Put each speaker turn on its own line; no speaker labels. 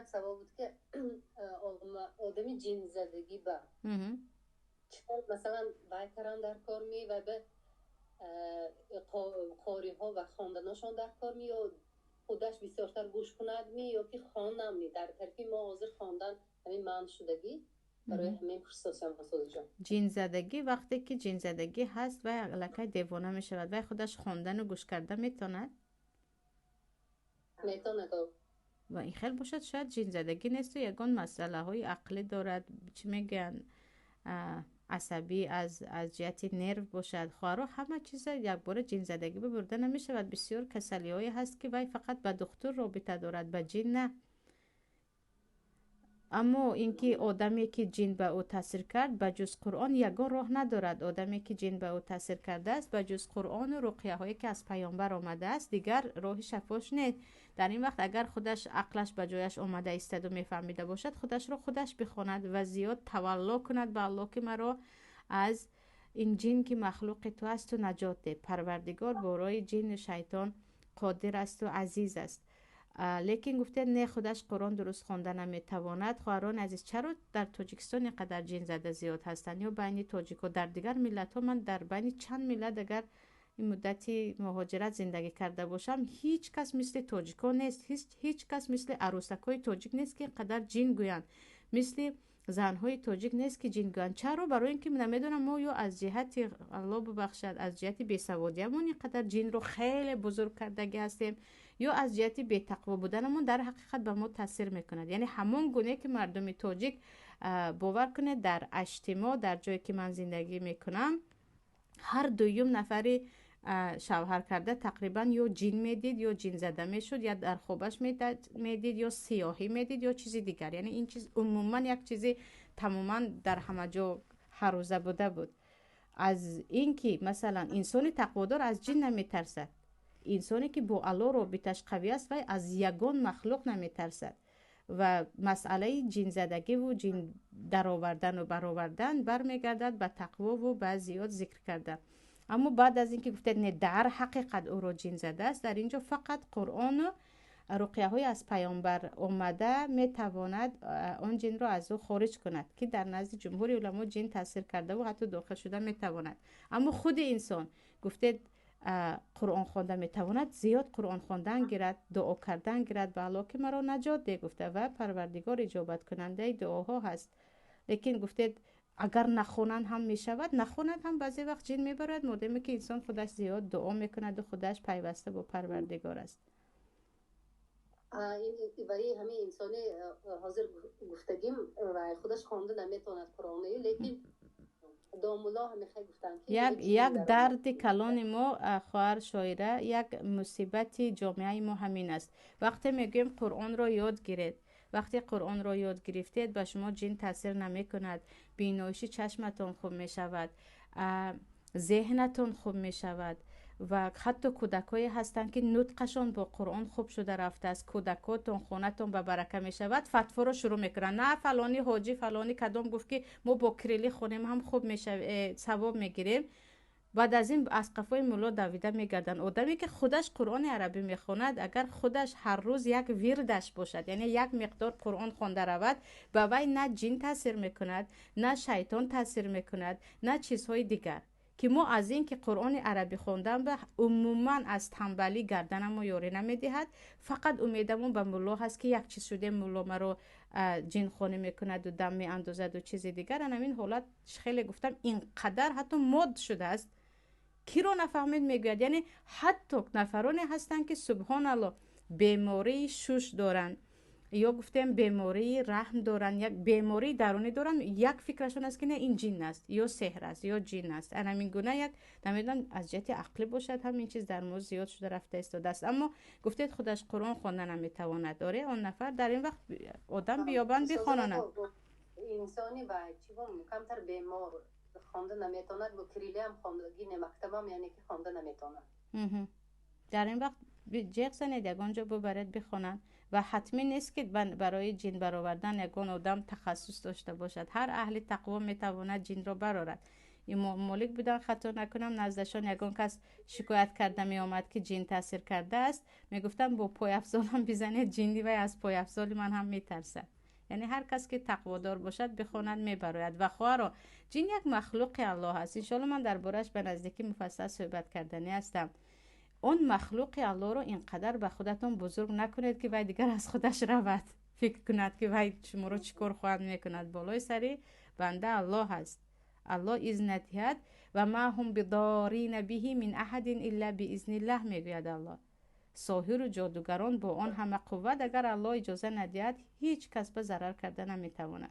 یک سوال بود که آدمی جین زدگی با چطور مثلا بایکران در کار می و به قاری ها و خواندناشان در کار می یا خودش بسیارتر گوش کند می یا که خوانم می در طرفی ما حاضر خواندن همین من شدگی برای همین خصوصی هم مسازی جان
جین زدگی وقتی که جین زدگی هست و لکه دیوانه می شود و خودش خواندن و گوش کرده میتونه و این خیلی باشد شاید جین زدگی نیست و یگان مسئله های عقلی دارد چی میگن عصبی از جهت نرو باشد خواهرا همه چیز یک بار جین زدگی ببرده نمیشه و بسیار کسلی هایی هست که وای فقط به دکتر رابطه دارد به جین نه. اما اینکه آدمی که جین به او تاثیر کرد به جز قرآن یگان راه ندارد. آدمی که جین به او تاثیر کرده است به جز قرآن و رقیه هایی که از پیامبر آمده است دیگر راه شفاش نیست. در این وقت اگر خودش عقلش به جایش آمده ایستد و میفهمیده باشد خودش را خودش بخواند و زیاد تولا کند به الله که مرا از این جین که مخلوق تو است و نجات ده. پروردگار برای جین شیطان قادر است و عزیز است. لیکن گفته نه خودش قرآن درست خوانده نمیتواند. خواهران عزیز چرا در تاجیکستان اینقدر جین زده زیاد هستند یا بین تاجیک و در دیگر ملت ها؟ من در بین چند ملت اگر این مدتی مهاجرت زندگی کرده باشم هیچ کس مثل تاجیکا نیست. هیچ کس مثل عروسکای تاجیک نیست که اینقدر جین گویند. مثل زنهای تاجیک نیست که جین گویند. چرا؟ برای اینکه نمیدونم ما یا از جهت الله ببخشد از جهت بیسوادیمون اینقدر جین رو خیلی بزرگ کردگی هستیم یا از جهت بی‌تقوا بودنمون در حقیقت به ما تاثیر میکند. یعنی همون گونه که مردم تاجیک باور کنه در اجتماع در جایی که من زندگی میکنم هر دویم نفری شوهر کرده تقریبا یا جین میدید یا جین زده میشد یا در خوابش میدید یا سیاهی میدید یا چیزی دیگر. یعنی این چیز عموما یک چیزی تماما در همه جا هر روزه بوده بود. از اینکه مثلا انسان تقوادار از جین نمیترسد، انسانی که با الله رابطش قوی است و از یگان مخلوق نمیترسد و مسئله جین زدگی و جین درآوردن و برآوردن برمیگردد به تقوا و به زیاد ذکر کردن. اما بعد از اینکه گفته نه در حقیقت او را جین زده است در اینجا فقط قرآن و رقیه های از پیامبر اومده میتواند آن جین را از او خارج کند که در نزد جمهور علما جین تاثیر کرده و حتی داخل شده میتواند. اما خود انسان گفته قرآن خوانده میتواند زیاد قرآن خواندن گیرد، دعا کردن گیرد به الله که مرا نجات ده گفته و پروردگار اجابت کننده دعاها هست. لیکن گفته اگر نخونن هم میشود، نخونن هم بعضی وقت جین میبرد مادامی که انسان خودش زیاد دعا میکند و خودش پیوسته با پروردگار است.
این برای همه انسانی حاضر گفتگیم و خودش خوانده نمیتواند قرآنی لیکن دامولا همیشه گفتن که
یک درد کلان ما خواهر شاعره یک مصیبت جامعه ما همین است. وقتی میگیم قرآن را یاد گیرید، وقتی قرآن را یاد گرفتید به شما جین تاثیر نمی کند، بینایش چشمتون خوب می شود، ذهنتون خوب می شود و حتی کودکایی هستند که نطقشون با قرآن خوب شده رفته است. کودکاتون خونتون به برکه می شود فتوا رو شروع میکنن نه فلانی حاجی فلانی کدام گفت که ما با کریلی خونیم هم خوب میشه ثواب میگیریم. بعد از این از قفای مولا دویده میگردن. آدمی که خودش قرآن عربی میخواند اگر خودش هر روز یک ویردش باشد یعنی یک مقدار قرآن خوانده رود به وی نه جین تاثیر میکند نه شیطان تاثیر میکند نه چیزهای دیگر. که ما از این که قرآن عربی خوندن به عموما از تنبلی گردنم و یاری نمیدهد. فقط امیدمون به مولا هست که یک چیز شده مولا مرا جین خونی میکند و دم می اندازد و چیز دیگر. همین حالت خیلی گفتم اینقدر حتی مد شده است کی رو نفهمید میگوید. یعنی حتی نفرانی هستند که سبحان الله بیماری شوش دارن یا گفتیم بیماری رحم دارن یک بیماری درونی دارن یک فکرشون است که نه این جین است یا سحر است یا جین است. انا همین گونه یک نمیدونم از جهت عقلی باشد همین چیز در ما زیاد شده رفته است دست. اما گفتید خودش قرآن خواندن نمیتواند داره اون نفر در این وقت آدم بیابان بخوانند
انسانی با چی کمتر بیمار خوانده نمیتواند و کریلی هم خواندگی مکتب هم یعنی که خوانده نمیتواند
در این وقت جیغ زنید یگانجا ببرید بخونن و حتمی نیست که برای جین برآوردن یگان آدم تخصص داشته باشد. هر اهل تقوا میتواند جین را برآورد. امام مالک بودن خطا نکنم، نزدشان یگان کس شکایت کرده می آمد که جین تاثیر کرده است، می گفتن با پای افزالم بزنید جینی و از پای افزال من هم می ترسد. یعنی هر کس که تقوادار باشد بخواند میبراید. و خواهرا جین یک مخلوق الله است. ان شاء الله من دربارش به نزدیکی مفصل صحبت کردنی هستم. اون مخلوق الله رو اینقدر به خودتون بزرگ نکنید که وای دیگر از خودش رود فکر کند که وای شما رو چیکار خواهد میکند. بالای سری بنده الله هست. الله اذن دهد و ما هم بضارین به من احد الا باذن الله میگوید الله. ساحر و جادوگران با آن همه قوت اگر الله اجازه ندهد هیچ کس به ضرر کرده نمیتواند.